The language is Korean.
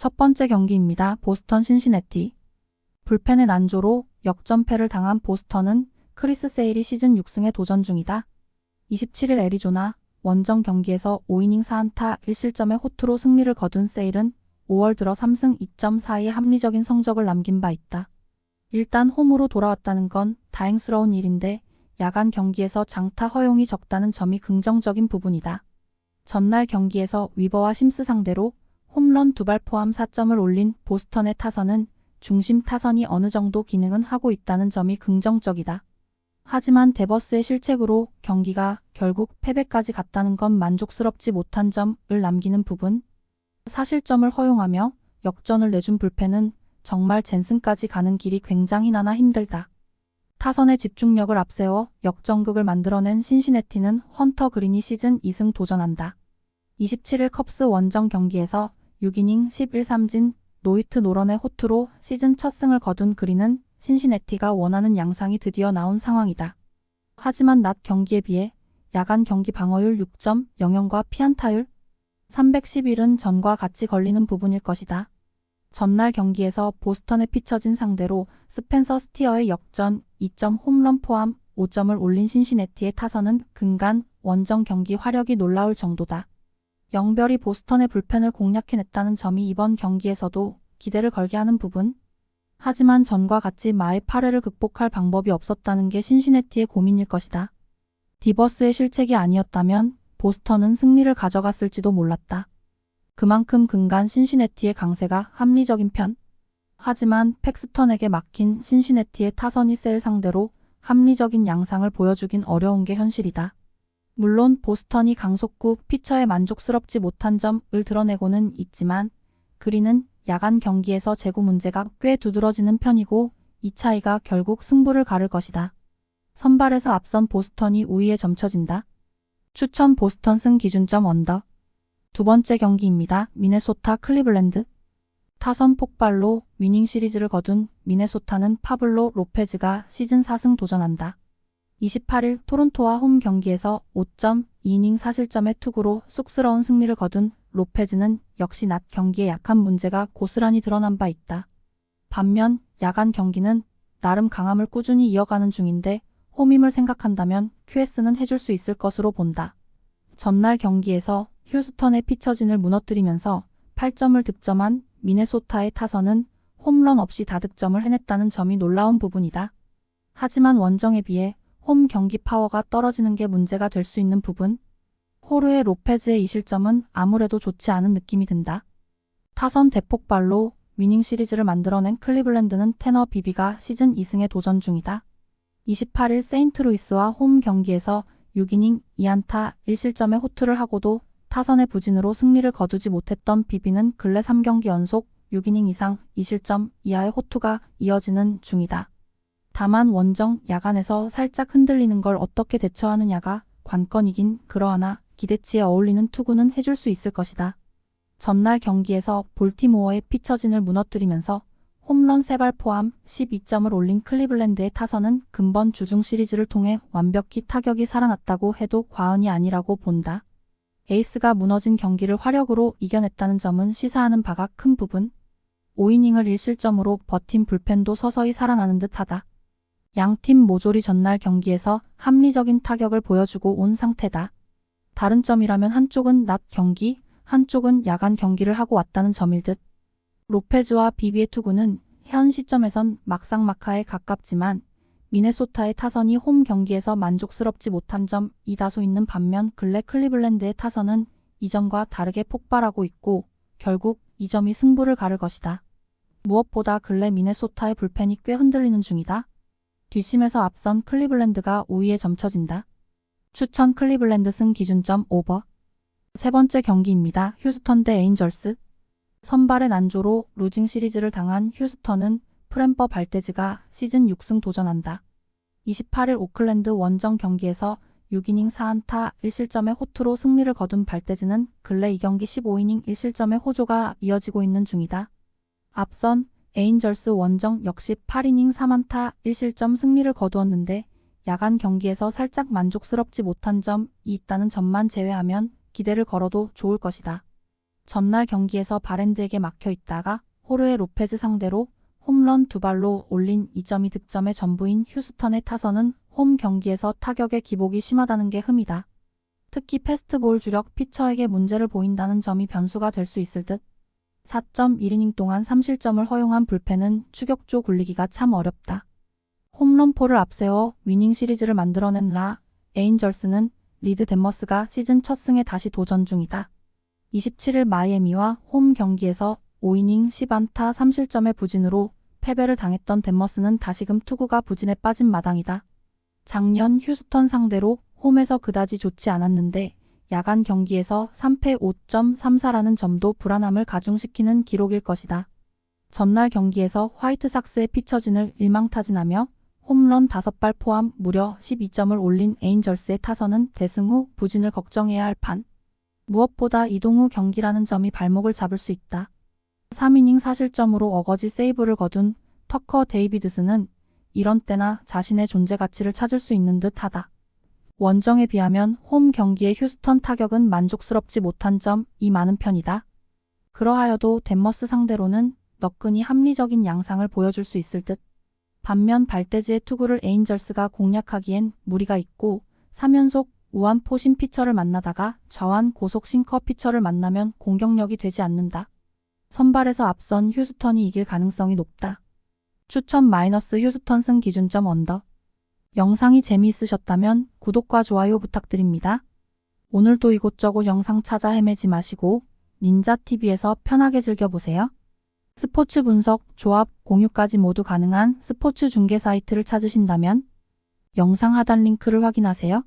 첫 번째 경기입니다. 보스턴 신시내티. 불펜의 난조로 역전패를 당한 보스턴은 크리스 세일이 시즌 6승에 도전 중이다. 27일 애리조나 원정 경기에서 5이닝 4안타 1실점의 호투로 승리를 거둔 세일은 5월 들어 3승 2.42의 합리적인 성적을 남긴 바 있다. 일단 홈으로 돌아왔다는 건 다행스러운 일인데 야간 경기에서 장타 허용이 적다는 점이 긍정적인 부분이다. 전날 경기에서 위버와 심스 상대로 홈런 2발 포함 4점을 올린 보스턴의 타선은 중심 타선이 어느 정도 기능은 하고 있다는 점이 긍정적이다. 하지만 데버스의 실책으로 경기가 결국 패배까지 갔다는 건 만족스럽지 못한 점을 남기는 부분. 사실점을 허용하며 역전을 내준 불펜은 정말 젠슨까지 가는 길이 굉장히 나나 힘들다. 타선의 집중력을 앞세워 역전극을 만들어낸 신시내티는 헌터 그린이 시즌 2승 도전한다. 27일 컵스 원정 경기에서 6이닝 11삼진 노히트 노런의 호투로 시즌 첫 승을 거둔 그린은 신시내티가 원하는 양상이 드디어 나온 상황이다. 하지만 낮 경기에 비해 야간 경기 방어율 6.00과 피안타율 311은 전과 같이 걸리는 부분일 것이다. 전날 경기에서 보스턴의 피처진 상대로 스펜서 스티어의 역전 2점 홈런 포함 5점을 올린 신시내티의 타선은 근간 원정 경기 화력이 놀라울 정도다. 영별이 보스턴의 불펜을 공략해냈다는 점이 이번 경기에서도 기대를 걸게 하는 부분. 하지만 전과 같이 마의 8회를 극복할 방법이 없었다는 게 신시내티의 고민일 것이다. 디버스의 실책이 아니었다면 보스턴은 승리를 가져갔을지도 몰랐다. 그만큼 근간 신시내티의 강세가 합리적인 편. 하지만 팩스턴에게 막힌 신시내티의 타선이 세일 상대로 합리적인 양상을 보여주긴 어려운 게 현실이다. 물론 보스턴이 강속구 피처에 만족스럽지 못한 점을 드러내고는 있지만 그린은 야간 경기에서 제구 문제가 꽤 두드러지는 편이고 이 차이가 결국 승부를 가를 것이다. 선발에서 앞선 보스턴이 우위에 점쳐진다. 추천 보스턴 승 기준점 언더. 두 번째 경기입니다. 미네소타 클리블랜드. 타선 폭발로 위닝 시리즈를 거둔 미네소타는 파블로 로페즈가 시즌 4승 도전한다. 28일 토론토와 홈 경기에서 5.2이닝 4실점의 투구로 쑥스러운 승리를 거둔 로페즈는 역시 낮 경기에 약한 문제가 고스란히 드러난 바 있다. 반면 야간 경기는 나름 강함을 꾸준히 이어가는 중인데 홈임을 생각한다면 QS는 해줄 수 있을 것으로 본다. 전날 경기에서 휴스턴의 피처진을 무너뜨리면서 8점을 득점한 미네소타의 타선은 홈런 없이 다득점을 해냈다는 점이 놀라운 부분이다. 하지만 원정에 비해 홈 경기 파워가 떨어지는 게 문제가 될 수 있는 부분. 호르헤 로페즈의 이 실점은 아무래도 좋지 않은 느낌이 든다. 타선 대폭발로 위닝 시리즈를 만들어낸 클리블랜드는 테너 비비가 시즌 2승에 도전 중이다. 28일 세인트루이스와 홈 경기에서 6이닝 2안타 1실점의 호투를 하고도 타선의 부진으로 승리를 거두지 못했던 비비는 근래 3경기 연속 6이닝 이상 2실점 이하의 호투가 이어지는 중이다. 다만 원정 야간에서 살짝 흔들리는 걸 어떻게 대처하느냐가 관건이긴 그러하나 기대치에 어울리는 투구는 해줄 수 있을 것이다. 전날 경기에서 볼티모어의 피처진을 무너뜨리면서 홈런 3발 포함 12점을 올린 클리블랜드의 타선은 근본 주중 시리즈를 통해 완벽히 타격이 살아났다고 해도 과언이 아니라고 본다. 에이스가 무너진 경기를 화력으로 이겨냈다는 점은 시사하는 바가 큰 부분. 5이닝을 1실점으로 버틴 불펜도 서서히 살아나는 듯하다. 양팀 모조리 전날 경기에서 합리적인 타격을 보여주고 온 상태다. 다른 점이라면 한쪽은 낮 경기, 한쪽은 야간 경기를 하고 왔다는 점일 듯. 로페즈와 비비의 투구는 현 시점에선 막상막하에 가깝지만 미네소타의 타선이 홈 경기에서 만족스럽지 못한 점이 다소 있는 반면 근래 클리블랜드의 타선은 이전과 다르게 폭발하고 있고 결국 이 점이 승부를 가를 것이다. 무엇보다 근래 미네소타의 불펜이 꽤 흔들리는 중이다. 뒷심에서 앞선 클리블랜드가 우위에 점쳐진다. 추천 클리블랜드 승 기준점 오버. 세 번째 경기입니다. 휴스턴 대 에인절스. 선발의 난조로 루징 시리즈를 당한 휴스턴은 프랜버 발데즈가 시즌 6승 도전한다. 28일 오클랜드 원정 경기에서 6이닝 4안타 1실점의 호투로 승리를 거둔 발데즈는 근래 이 경기 15이닝 1실점의 호조가 이어지고 있는 중이다. 앞선 에인절스 원정 역시 8이닝 3안타 1실점 승리를 거두었는데 야간 경기에서 살짝 만족스럽지 못한 점이 있다는 점만 제외하면 기대를 걸어도 좋을 것이다. 전날 경기에서 바랜드에게 막혀 있다가 호르헤 로페즈 상대로 홈런 2발로 올린 2.2 득점의 전부인 휴스턴의 타선은 홈 경기에서 타격의 기복이 심하다는 게 흠이다. 특히 패스트볼 주력 피처에게 문제를 보인다는 점이 변수가 될 수 있을 듯. 4.1이닝 동안 3실점을 허용한 불펜은 추격조 굴리기가 참 어렵다. 홈런포를 앞세워 위닝 시리즈를 만들어낸 에인절스는 리드 덴머스가 시즌 첫 승에 다시 도전 중이다. 27일 마이애미와 홈 경기에서 5이닝 10안타 3실점의 부진으로 패배를 당했던 덴머스는 다시금 투구가 부진에 빠진 마당이다. 작년 휴스턴 상대로 홈에서 그다지 좋지 않았는데 야간 경기에서 3패 5.34라는 점도 불안함을 가중시키는 기록일 것이다. 전날 경기에서 화이트삭스의 피처진을 일망타진하며 홈런 5발 포함 무려 12점을 올린 에인절스의 타선은 대승 후 부진을 걱정해야 할 판. 무엇보다 이동 후 경기라는 점이 발목을 잡을 수 있다. 3이닝 4실점으로 어거지 세이브를 거둔 터커 데이비드스는 이런 때나 자신의 존재 가치를 찾을 수 있는 듯하다. 원정에 비하면 홈 경기의 휴스턴 타격은 만족스럽지 못한 점이 많은 편이다. 그러하여도 덴머스 상대로는 너끈히 합리적인 양상을 보여줄 수 있을 듯. 반면 발대지의 투구를 에인절스가 공략하기엔 무리가 있고 3연속 우완 포신 피처를 만나다가 좌완 고속 싱커 피처를 만나면 공격력이 되지 않는다. 선발에서 앞선 휴스턴이 이길 가능성이 높다. 추천 마이너스 휴스턴 승 기준점 언더. 영상이 재미있으셨다면 구독과 좋아요 부탁드립니다. 오늘도 이곳저곳 영상 찾아 헤매지 마시고 닌자TV에서 편하게 즐겨보세요. 스포츠 분석, 조합, 공유까지 모두 가능한 스포츠 중계 사이트를 찾으신다면 영상 하단 링크를 확인하세요.